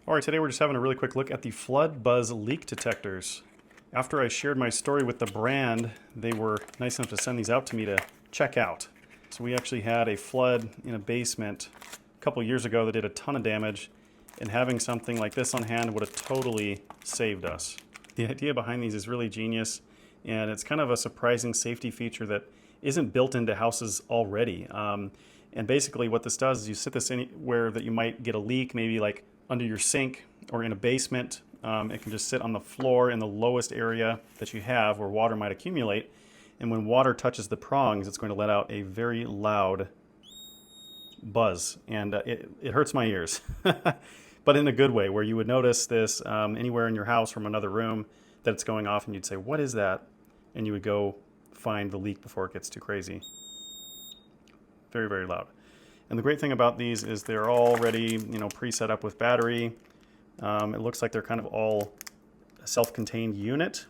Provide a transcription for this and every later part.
All right, today we're just having a really quick look at the flood buzz leak detectors. After I shared my story with the brand, they were nice enough to send these out to me to check out. So we actually had a flood in a basement a couple years ago that did a ton of damage, and having something like this on hand would have totally saved us. The idea behind these is really genius, and it's kind of a surprising safety feature that isn't built into houses already. And basically what this does is you sit this anywhere that you might get a leak, maybe like under your sink or in a basement. It can just sit on the floor in the lowest area that you have where water might accumulate. And when water touches the prongs, it's going to let out a very loud buzz. And it hurts my ears, but in a good way, where you would notice this anywhere in your house from another room that it's going off and you'd say, "What is that?" And you would go find the leak before it gets too crazy. Very, very loud. And the great thing about these is they're already, pre-set up with battery. It looks like they're kind of all a self-contained unit.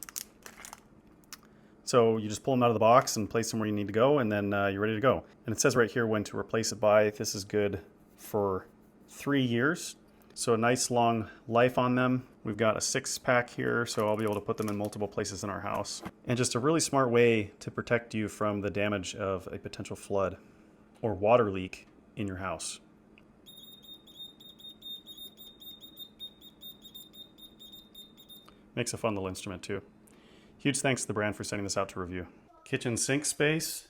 So you just pull them out of the box and place them where you need to go, and then you're ready to go. And it says right here when to replace it by. This is good for 3 years. So a nice long life on them. We've got a 6-pack here, so I'll be able to put them in multiple places in our house. And just a really smart way to protect you from the damage of a potential flood or water leak in your house. Makes a fun little instrument too. Huge thanks to the brand for sending this out to review. Kitchen sink space,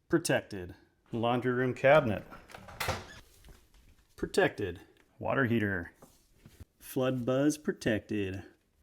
protected. Laundry room cabinet, protected. Water heater, flood buzz protected.